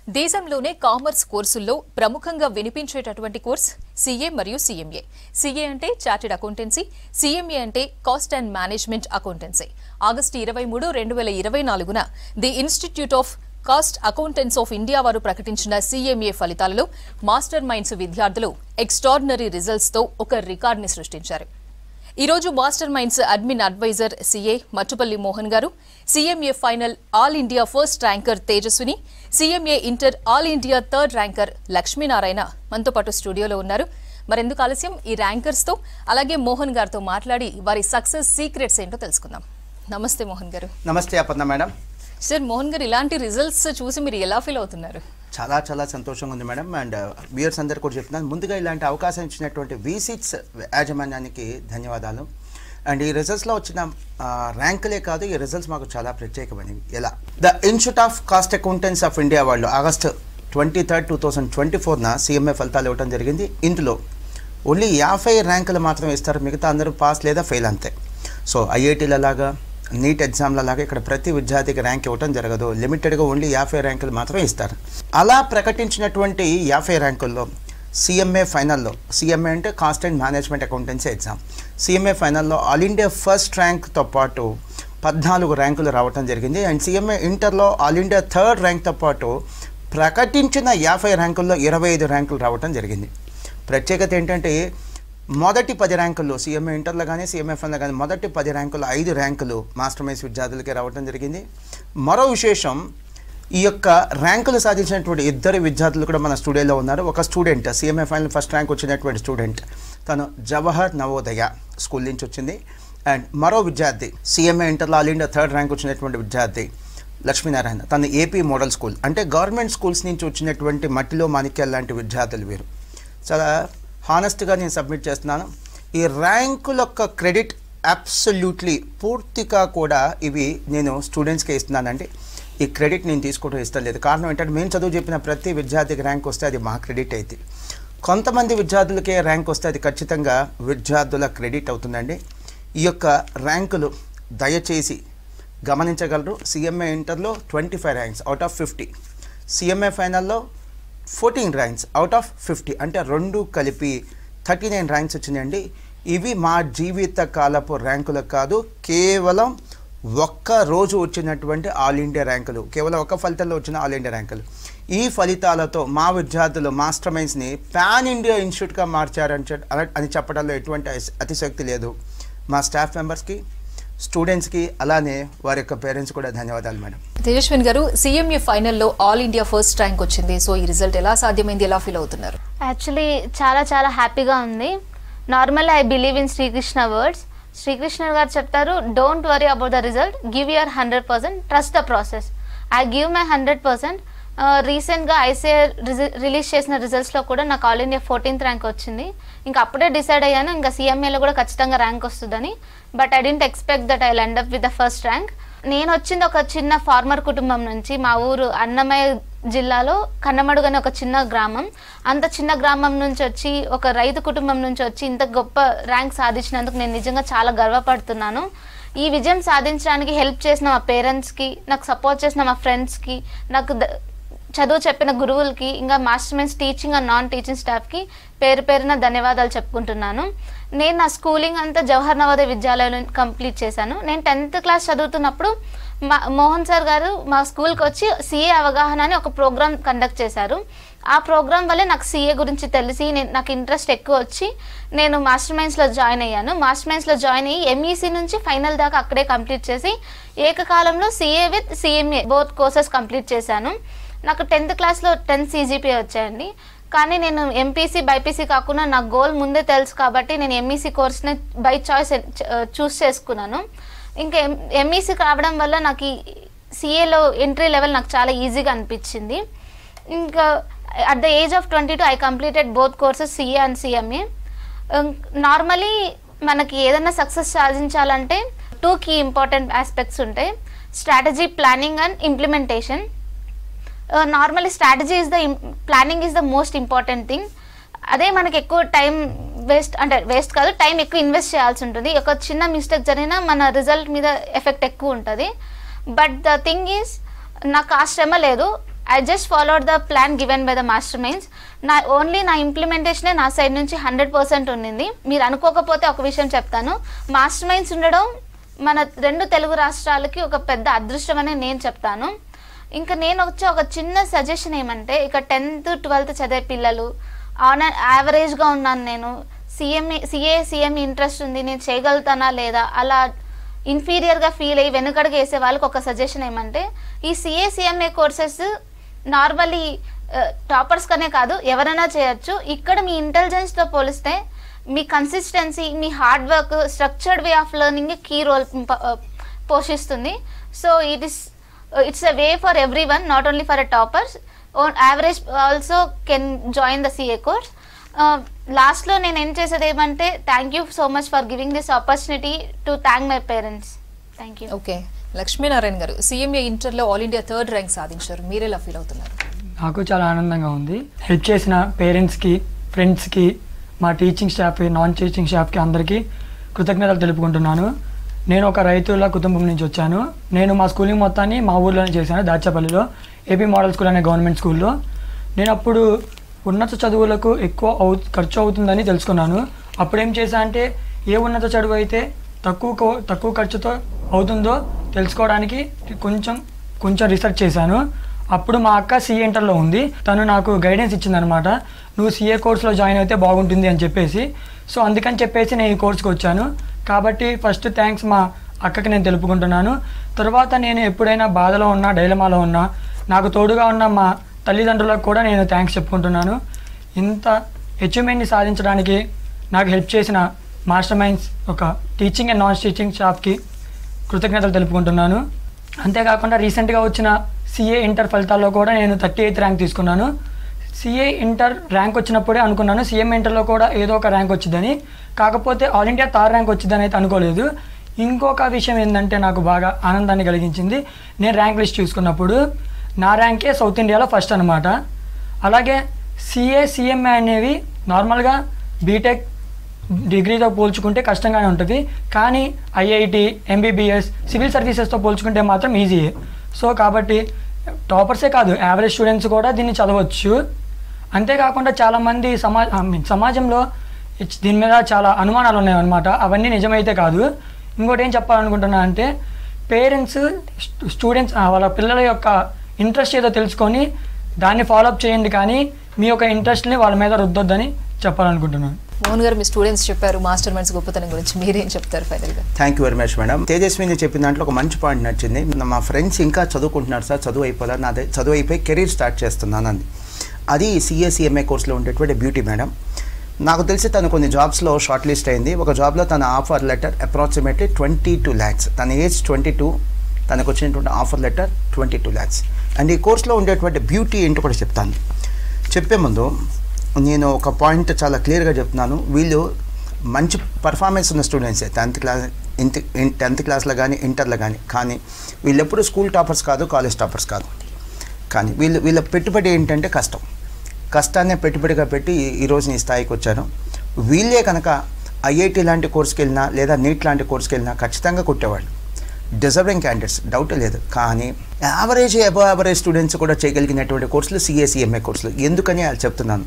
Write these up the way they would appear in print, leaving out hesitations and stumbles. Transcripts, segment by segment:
దేశంలోనే కామర్స్ కోర్సుల్లో ప్రముఖంగా వినిపించేటటువంటి కోర్స్ సీఏ మరియు సీఎంఏ. సీఏ అంటే చార్టెడ్ అకౌంటెన్సీ, సీఎంఏ అంటే cost and management accountancy. August 23, 2024న the institute of cost accountants of India వారు ప్రకటించిన సీఎంఏ ఫలితాలలో మాస్టర్ మైండ్స్ విద్యార్థులు ఎక్స్ట్రార్డినరీ రిజల్ట్స్ తో ఒక రికార్డుని సృష్టించారు. ఈ రోజు Master Minds admin advisor CA Mattupalli Mohan garu, CMA final all India first ranker Tejaswini, CMA inter all India third ranker Lakshminarayana మనతో పాటు స్టూడియోలో ఉన్నారు. మరెందుకు ఆలస్యం, ఈ ర్యాంకర్స్ తో అలాగే మోహన్ గారితో మాట్లాడి వారి సక్సెస్ సీక్రెట్స్ ఏంటో తెలుసుకుందాం. నమస్తే మోహన్ గారు. నమస్తే అపర్ణ మేడం. సార్, మోహన్ గారు, ఇలాంటి రిజల్ట్స్ చూసి మీరు ఎలా ఫీల్ అవుతున్నారు? చాలా చాలా సంతోషంగా ఉంది మేడం. అండ్ వ్యూయర్స్ అందరు కూడా చెప్తున్నాను, ముందుగా ఇలాంటి అవకాశం ఇచ్చినటువంటి V6 యాజమాన్యానికి ధన్యవాదాలు. అండ్ ఈ రిజల్ట్స్లో వచ్చిన ర్యాంకులే కాదు, ఈ రిజల్ట్స్ మాకు చాలా ప్రత్యేకమైనవి. ఎలా the institute of cost accountants of India వాళ్ళు ఆగస్టు 23, 2024న సీఎంఏ ఫలితాలు ఇవ్వడం జరిగింది. ఇందులో ఓన్లీ 50 ర్యాంకులు మాత్రమే ఇస్తారు, మిగతా అందరూ పాస్ లేదా ఫెయిల్ అంతే. సో ఐఐటీల లాగా నీట్ ఎగ్జామ్ల లాగా ఇక్కడ ప్రతి విద్యార్థికి ర్యాంక్ ఇవ్వడం జరగదు, లిమిటెడ్గా ఓన్లీ 50 ర్యాంకులు మాత్రమే ఇస్తారు. అలా ప్రకటించినటువంటి 50 ర్యాంకుల్లో సీఎంఏ ఫైనల్లో, సీఎంఏ అంటే cost and management accountancy exam, CMA ఫైనల్లో ఆల్ ఇండియా ఫస్ట్ ర్యాంక్తో పాటు 14 ర్యాంకులు రావడం జరిగింది. అండ్ సీఎంఏ ఇంటర్లో ఆల్ ఇండియా థర్డ్ ర్యాంక్తో పాటు ప్రకటించిన 50 ర్యాంకుల్లో 25 ర్యాంకులు రావడం జరిగింది. ప్రత్యేకత ఏంటంటే మొదటి 10 ర్యాంకుల్లో సీఎంఏ ఇంటర్లో కానీ సీఎంఏ ఫైనల్లో కానీ మొదటి 10 ర్యాంకుల్లో 5 ర్యాంకులు మాస్టర్ మైండ్స్ విద్యార్థులకి రావడం జరిగింది. మరో విశేషం, ఈ యొక్క ర్యాంకులు సాధించినటువంటి 2 విద్యార్థులు కూడా మన స్టూడియోలో ఉన్నారు. ఒక స్టూడెంట్ సీఎంఏ ఫైనల్ ఫస్ట్ ర్యాంక్ వచ్చినటువంటి స్టూడెంట్, తను జవహర్ నవోదయ స్కూల్ నుంచి వచ్చింది. అండ్ మరో విద్యార్థి సీఎంఏ ఇంటర్లో ఆల్ ఇండియా థర్డ్ ర్యాంక్ వచ్చినటువంటి విద్యార్థి లక్ష్మీనారాయణ, తను ఏపీ మోడల్ స్కూల్, అంటే గవర్నమెంట్ స్కూల్స్ నుంచి వచ్చినటువంటి మట్టిలో మాణిక్యాల లాంటి విద్యార్థులు వీరు. చాలా హానెస్ట్గా నేను సబ్మిట్ చేస్తున్నాను. ఈ ర్యాంకుల యొక్క క్రెడిట్ అబ్సల్యూట్లీ పూర్తిగా కూడా ఇవి నేను స్టూడెంట్స్కే ఇస్తున్నానండి. ఈ క్రెడిట్ నేను తీసుకోవడం ఇష్టం లేదు. కారణం ఏంటంటే మేము చదువు చెప్పిన ప్రతి విద్యార్థికి ర్యాంక్ వస్తే అది మా క్రెడిట్ అయితే, కొంతమంది విద్యార్థులకే ర్యాంక్ వస్తే అది ఖచ్చితంగా విద్యార్థుల క్రెడిట్ అవుతుందండి. ఈ యొక్క ర్యాంకులు దయచేసి గమనించగలరు. సీఎంఏ ఇంటర్లో 25 ర్యాంక్స్ అవుట్ ఆఫ్ 50, సీఎంఏ ఫైనల్లో 14 ర్యాంక్స్ అవుట్ ఆఫ్ 50, అంటే 2 కలిపి 39 ర్యాంక్స్ వచ్చినాయండి. ఇవి మా జీవిత కాలపు ర్యాంకులు కాదు, కేవలం ఒక్క రోజు వచ్చినటువంటి ఆల్ ఇండియా ర్యాంకులు, కేవలం ఒక ఫలితంలో వచ్చిన ఆల్ ఇండియా ర్యాంకులు. ఈ ఫలితాలతో మా విద్యార్థులు మాస్టర్ మైండ్స్ని పాన్ ఇండియా ఇన్స్టిట్యూట్గా మార్చారని చెప్పడంలో ఎటువంటి అతిశక్తి లేదు. మా స్టాఫ్ మెంబర్స్కి, స్టూడెంట్స్కి, అలానే వారి యొక్క పేరెంట్స్ కూడా ధన్యవాదాలు మేడం. తేజస్విని గారు, సీఎంఏ ఫైనల్లో ఆల్ ఇండియా ఫస్ట్ ర్యాంక్ వచ్చింది. సో ఈ రిజల్ట్ ఎలా సాధ్యమైంది, ఎలా ఫీల్ అవుతున్నారు? యాక్చువల్లీ చాలా హ్యాపీగా ఉంది. Normal I believe in Srikrishna words. Srikrishna గారు చెప్తారు, don't worry about the result, give your 100%, trust the process. I give my 100%. రీసెంట్గా ఐసీఐ రిలీజ్ చేసిన రిజల్ట్స్లో కూడా నాకు ఆల్ ఇండియా 14th ర్యాంక్ వచ్చింది. ఇంకా అప్పుడే డిసైడ్ అయ్యాను ఇంకా సీఎంఏలో కూడా ఖచ్చితంగా ర్యాంక్ వస్తుందని. But I didn't expect that I end up with the first rank. నేను వచ్చింది ఒక చిన్న ఫార్మర్ కుటుంబం నుంచి. మా ఊరు అన్నమయ్య జిల్లాలో కన్నమడుగు అనే ఒక చిన్న గ్రామం. అంత చిన్న గ్రామం నుంచి వచ్చి, ఒక రైతు కుటుంబం నుంచి వచ్చి ఇంత గొప్ప ర్యాంక్ సాధించినందుకు నేను నిజంగా చాలా గర్వపడుతున్నాను. ఈ విజయం సాధించడానికి హెల్ప్ చేసిన మా పేరెంట్స్కి, నాకు సపోర్ట్ చేసిన మా ఫ్రెండ్స్కి, నాకు చదువు చెప్పిన గురువులకి, ఇంకా master minds teaching and non teaching స్టాఫ్కి పేరున ధన్యవాదాలు చెప్పుకుంటున్నాను. నేను నా స్కూలింగ్ అంతా జవహర్ నవోదయ విద్యాలయంలో కంప్లీట్ చేశాను. నేను 10th క్లాస్ చదువుతున్నప్పుడు మోహన్ సార్ గారు మా స్కూల్కి వచ్చి సీఏ అవగాహన అని ఒక ప్రోగ్రామ్ కండక్ట్ చేశారు. ఆ ప్రోగ్రామ్ వల్లే నాకు సీఏ గురించి తెలిసి నాకు ఇంట్రెస్ట్ ఎక్కువ వచ్చి నేను మాస్టర్ మైండ్స్లో జాయిన్ అయ్యాను. మాస్టర్ మైండ్స్లో జాయిన్ అయ్యి ఎంఈసీ నుంచి ఫైనల్ దాకా అక్కడే కంప్లీట్ చేసి ఏకకాలంలో CA with CMA both courses complete చేశాను. నాకు 10th క్లాస్లో 10 CGPA వచ్చాయండి. కానీ నేను ఎంపీసీ బైపీసీ కాకుండా నా గోల్ ముందే తెలుసు కాబట్టి నేను ఎంఈసీ కోర్స్ని బై చాయిస్ చూస్ చేసుకున్నాను. ఇంకా ఎంఈసీ కావడం వల్ల నాకు సీఏలో ఎంట్రీ లెవెల్ నాకు చాలా ఈజీగా అనిపించింది. ఇంకా at the age of 22 I completed both courses CA and CMA. Normally మనకి ఏదైనా సక్సెస్ సాధించాలంటే 2 కీ ఇంపార్టెంట్ ఆస్పెక్ట్స్ ఉంటాయి: strategy, planning and implementation. Normally strategy planning is the most important thing. అదే మనకి ఎక్కువ టైం వేస్ట్ కాదు, టైం ఎక్కువ invest చేయాల్సి ఉంటుంది. ఒక చిన్న మిస్టేక్ జరిగినా మన రిజల్ట్ మీద ఎఫెక్ట్ ఎక్కువ ఉంటుంది. బట్ ద థింగ్ ఈజ్ నాకు ఆ శ్రమ లేదు. I just followed the plan given by the masterminds. నా ఇంప్లిమెంటేషనే నా సైడ్ నుంచి 100% ఉండింది. మీరు అనుకోకపోతే ఒక విషయం చెప్తాను, మాస్టర్ మైండ్స్ ఉండడం మన 2 తెలుగు రాష్ట్రాలకి ఒక పెద్ద అదృష్టం అని నేను చెప్తాను. ఇంకా నేను వచ్చే ఒక చిన్న సజెషన్ ఏమంటే, ఇక 10th 12th చదివే పిల్లలు ఆన్ యావరేజ్గా ఉన్నాను, నేను సిఏ ఇంట్రెస్ట్ ఉంది, నేను చేయగలుగుతానా లేదా, అలా ఇన్ఫీరియర్గా ఫీల్ అయ్యి వెనుకడుగు వేసే వాళ్ళకి ఒక సజెషన్ ఏమంటే, ఈ సిఏ కోర్సెస్ నార్మల్లీ టాపర్స్ కనే కాదు ఎవరైనా చేయొచ్చు. ఇక్కడ మీ ఇంటెలిజెన్స్తో పోలిస్తే మీ కన్సిస్టెన్సీ, మీ hard work, structured way of learning key role పోషిస్తుంది. So it's a way for every one, not only for a toppers. Average also can join the CA course. లాస్ట్లో నేను ఏం చేసేది ఏమంటే, thank you so much for giving this opportunity to thank my parents. Thank you. Okay, Lakshminarayana garu, CMA ఇంటర్లో all India 3rd rank సాధించారు, మీరు ఎలా feel అవుతున్నారు? నాకు చాలా ఆనందంగా ఉంది. హెల్ప్ చేసిన పేరెంట్స్కి, ఫ్రెండ్స్కి, మా టీచింగ్ స్టాఫ్కి, నాన్ టీచింగ్ స్టాఫ్కి అందరికీ కృతజ్ఞతలు తెలుపుకుంటున్నాను. నేను ఒక రైతుల కుటుంబం నుంచి వచ్చాను. నేను మా స్కూలింగ్ మొత్తాన్ని మా ఊర్లోనే చేశాను, దాచేపల్లిలో ఏపీ మోడల్ స్కూల్ అనే గవర్నమెంట్ స్కూల్లో. నేను అప్పుడు ఉన్నత చదువులకు ఎక్కువ ఖర్చు అవుతుందని తెలుసుకున్నాను. అప్పుడేం చేశా అంటే, ఏ ఉన్నత చదువు అయితే తక్కువ ఖర్చుతో అవుతుందో తెలుసుకోవడానికి కొంచెం రీసెర్చ్ చేశాను. అప్పుడు మా అక్క సిఏ ఇంటర్లో ఉంది, తను నాకు గైడెన్స్ ఇచ్చిందనమాట, నువ్వు సిఏ కోర్సులో జాయిన్ అయితే బాగుంటుంది అని చెప్పేసి. సో అందుకని చెప్పేసి నేను ఈ కోర్సుకి వచ్చాను. కాబట్టి ఫస్ట్ థ్యాంక్స్ మా అక్కకి నేను తెలుపుకుంటున్నాను. తర్వాత నేను ఎప్పుడైనా బాధలో ఉన్నా, డైలమాలో ఉన్నా, నాకు తోడుగా ఉన్న మా తల్లిదండ్రులకు కూడా నేను థ్యాంక్స్ చెప్పుకుంటున్నాను. ఇంత అచీవ్మెంట్ని సాధించడానికి నాకు హెల్ప్ చేసిన మాస్టర్ మైండ్స్, ఒక టీచింగ్ అండ్ నాన్ టీచింగ్ స్టాఫ్కి కృతజ్ఞతలు తెలుపుకుంటున్నాను. అంతేకాకుండా రీసెంట్గా వచ్చిన సిఏ ఇంటర్ ఫలితాల్లో కూడా నేను 38th ర్యాంక్ తీసుకున్నాను. సిఏ ఇంటర్ ర్యాంక్ వచ్చినప్పుడే అనుకున్నాను సిఎం ఇంటర్లో కూడా ఏదో ఒక ర్యాంక్ వచ్చిందని, కాకపోతే ఆల్ ఇండియా 3rd ర్యాంక్ వచ్చిందని అయితే అనుకోలేదు. ఇంకొక విషయం ఏంటంటే నాకు బాగా ఆనందాన్ని కలిగించింది, నేను ర్యాంక్ లిస్ట్ చూసుకున్నప్పుడు నా ర్యాంకే సౌత్ ఇండియాలో ఫస్ట్ అనమాట. అలాగే సిఎంఏ అనేవి నార్మల్గా బీటెక్ డిగ్రీతో పోల్చుకుంటే కష్టంగానే ఉంటుంది, కానీ ఐఐటి, ఎంబీబీఎస్, సివిల్ సర్వీసెస్తో పోల్చుకుంటే మాత్రం ఈజీయే. సో కాబట్టి టాపర్సే కాదు, యావరేజ్ స్టూడెంట్స్ కూడా దీన్ని చదవచ్చు. అంతేకాకుండా చాలామంది సమాజంలో దీని మీద చాలా అనుమానాలు ఉన్నాయన్నమాట, అవన్నీ నిజమైతే కాదు. ఇంకోటి ఏం చెప్పాలనుకుంటున్నా అంటే, పేరెంట్స్ స్టూడెంట్స్ వాళ్ళ పిల్లల యొక్క ఇంట్రెస్ట్ ఏదో తెలుసుకొని దాన్ని ఫాలోఅప్ చేయండి, కానీ మీ యొక్క ఇంట్రెస్ట్ని వాళ్ళ మీద రుద్దొద్దని చెప్పాలనుకుంటున్నాను. మోహన్ గారు, మీ స్టూడెంట్స్ చెప్పారు మాస్టర్ మైండ్స్ గొప్పతనం గురించి, మీరేం చెప్తారు ఫైనల్గా? Thank you very much madam. Tejaswini చెప్పిన దాంట్లో ఒక మంచి పాయింట్ నచ్చింది. మా ఫ్రెండ్స్ ఇంకా చదువుకుంటున్నారు సార్, చదువు అయిపోలే, నాదే చదువు అయిపోయి కెరీర్ స్టార్ట్ చేస్తున్నాను అంది. అది సిఎస్ఈఎంఏ కోర్సులో ఉండేటువంటి బ్యూటీ మేడం. నాకు తెలిసి తను కొన్ని జాబ్స్లో షార్ట్ లిస్ట్ అయింది. ఒక జాబ్లో తన ఆఫర్ లెటర్ అప్రాక్సిమేట్లీ 22 lakhs. తన ఏజ్ 22, తనకు వచ్చినటువంటి ఆఫర్ లెటర్ 22 lakhs. అండ్ ఈ కోర్సులో ఉండేటువంటి బ్యూటీ ఏంటో కూడా చెప్తాను. చెప్పే ముందు నేను ఒక పాయింట్ చాలా క్లియర్గా చెప్తున్నాను, వీళ్ళు మంచి పర్ఫార్మెన్స్ ఉన్న స్టూడెంట్సే 10th క్లాస్లో కానీ ఇంటర్లో కానీ వీళ్ళు ఎప్పుడు స్కూల్ టాపర్స్ కాదు, కాలేజ్ టాపర్స్ కాదు. కానీ వీళ్ళ పెట్టుబడి ఏంటంటే కష్టాన్నే పెట్టుబడిగా పెట్టి ఈరోజు ఈ స్థాయికి వచ్చాను. వీళ్ళే కనుక ఐఐటి లాంటి కోర్సుకి వెళ్ళినా లేదా నీట్ లాంటి కోర్సుకి వెళ్ళినా ఖచ్చితంగా కొట్టేవాళ్ళు, డిజర్వింగ్ క్యాండిడేట్స్, డౌట్ లేదు. కానీ అబవ్ యావరేజ్ స్టూడెంట్స్ కూడా చేయగలిగినటువంటి కోర్సులు సిఏ కోర్సులు. ఎందుకని అది చెప్తున్నాను,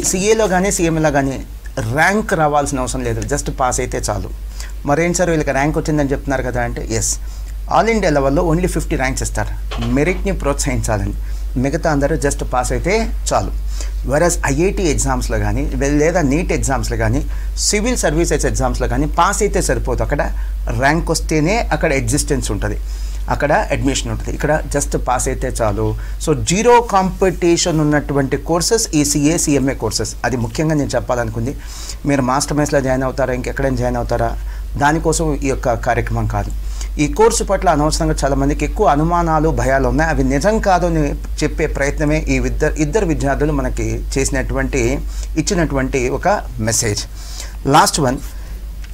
సిఏలో కానీ సిఎంఏలో కానీ ర్యాంక్ రావాల్సిన అవసరం లేదు, జస్ట్ పాస్ అయితే చాలు. మరేం సార్ వీళ్ళకి ర్యాంక్ వచ్చిందని చెప్తున్నారు కదా అంటే, ఎస్, ఆల్ ఇండియా లెవెల్లో ఓన్లీ 50 ర్యాంక్స్ ఇస్తారు, మెరిట్ని ప్రోత్సహించాలని. మిగతా అందరూ జస్ట్ పాస్ అయితే చాలు. వెరస్ ఐఐటి ఎగ్జామ్స్లో కానీ లేదా నీట్ ఎగ్జామ్స్లో కానీ సివిల్ సర్వీసెస్ ఎగ్జామ్స్లో కానీ పాస్ అయితే సరిపోదు. అక్కడ ర్యాంక్ వస్తేనే అక్కడ ఎగ్జిస్టెన్స్ ఉంటుంది, అక్కడ అడ్మిషన్ ఉంటుంది. ఇక్కడ జస్ట్ పాస్ అయితే చాలు. సో జీరో కాంపిటీషన్ ఉన్నటువంటి కోర్సెస్ ఈ సిఎంఏ కోర్సెస్. అది ముఖ్యంగా నేను చెప్పాలనుకుంది. మీరు మాస్టర్ మైండ్స్లో జాయిన్ అవుతారా, ఇంకెక్కడైనా జాయిన్ అవుతారా, దానికోసం ఈ యొక్క కార్యక్రమం కాదు. ఈ కోర్సు పట్ల అనవసరంగా చాలామందికి ఎక్కువ అనుమానాలు, భయాలు ఉన్నాయి. అవి నిజం కాదు అని చెప్పే ప్రయత్నమే ఈ ఇద్దరు విద్యార్థులు మనకి ఇచ్చినటువంటి ఒక మెసేజ్. లాస్ట్ వన్,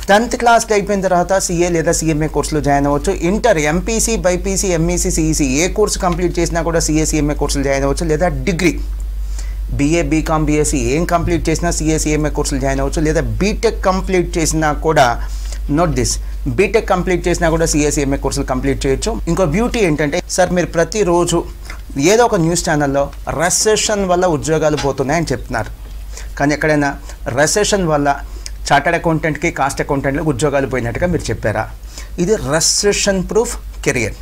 10th క్లాస్కి అయిపోయిన తర్వాత సిఏ లేదా సిఎంఏ కోర్సులో జాయిన్ అవ్వచ్చు. Inter MPC, BiPC, MEC, CEC ఏ కోర్సు కంప్లీట్ చేసినా కూడా సిఎంఏ కోర్సులు జాయిన్ అవ్వచ్చు. లేదా డిగ్రీ బీఏ, బీకామ్, బీఎస్సీ ఏం కంప్లీట్ చేసినా సిఎంఏ కోర్సులు జాయిన్ అవ్వచ్చు. లేదా బీటెక్ కంప్లీట్ చేసినా కూడా, నోట్ దిస్, బీటెక్ కంప్లీట్ చేసినా కూడా సిఎంఏ కోర్సులు కంప్లీట్ చేయొచ్చు. ఇంకో బ్యూటీ ఏంటంటే, సార్ మీరు ప్రతిరోజు ఏదో ఒక న్యూస్ ఛానల్లో రెసెషన్ వల్ల ఉద్యోగాలు పోతున్నాయని చెప్తున్నారు, కానీ ఎక్కడైనా రెసెషన్ వల్ల చార్టర్డ్ అకౌంటెంట్కి కాస్ట్ అకౌంటెంట్కి ఉద్యోగాలు పోయినట్టుగా మీరు చెప్పారా? ఇది రెసెషన్ ప్రూఫ్ కెరియర్.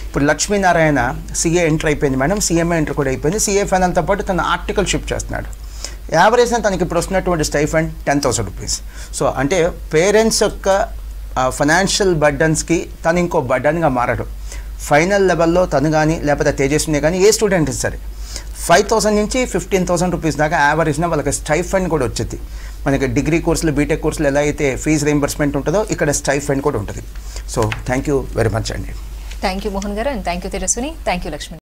ఇప్పుడు లక్ష్మీనారాయణ సీఏ ఎంటర్ అయిపోయింది మేడం, సిఎంఏ ఎంటర్ కూడా అయిపోయింది, సీఏ ఫైనల్తో పాటు తన ఆర్టికల్ షిఫ్ట్ చేస్తున్నాడు. యావరేజ్గా తనకి ఇప్పుడు వస్తున్నటువంటి స్టైఫండ్ 10,000 రూపీస్. సో అంటే పేరెంట్స్ యొక్క ఫైనాన్షియల్ బర్డన్స్కి తను ఇంకో బర్డన్గా మారడు. ఫైనల్ లెవెల్లో తను కానీ లేకపోతే తేజస్విని కానీ ఏ స్టూడెంట్ సరే 5,000 నుంచి 15,000 రూపీస్ దాకా యావరేజ్న వాళ్ళకి స్టైఫండ్ కూడా వచ్చేది. మనకి డిగ్రీ కోర్సులు బీటెక్ కోర్సులు ఎలా అయితే ఫీజు రీయింబర్స్మెంట్ ఉంటుందో ఇక్కడ స్టైఫండ్ కూడా ఉంటుంది. So thank you very much అండి. థ్యాంక్ యూ మోహన్ గారు, and thank you Tejaswini, thank you Lakshmi.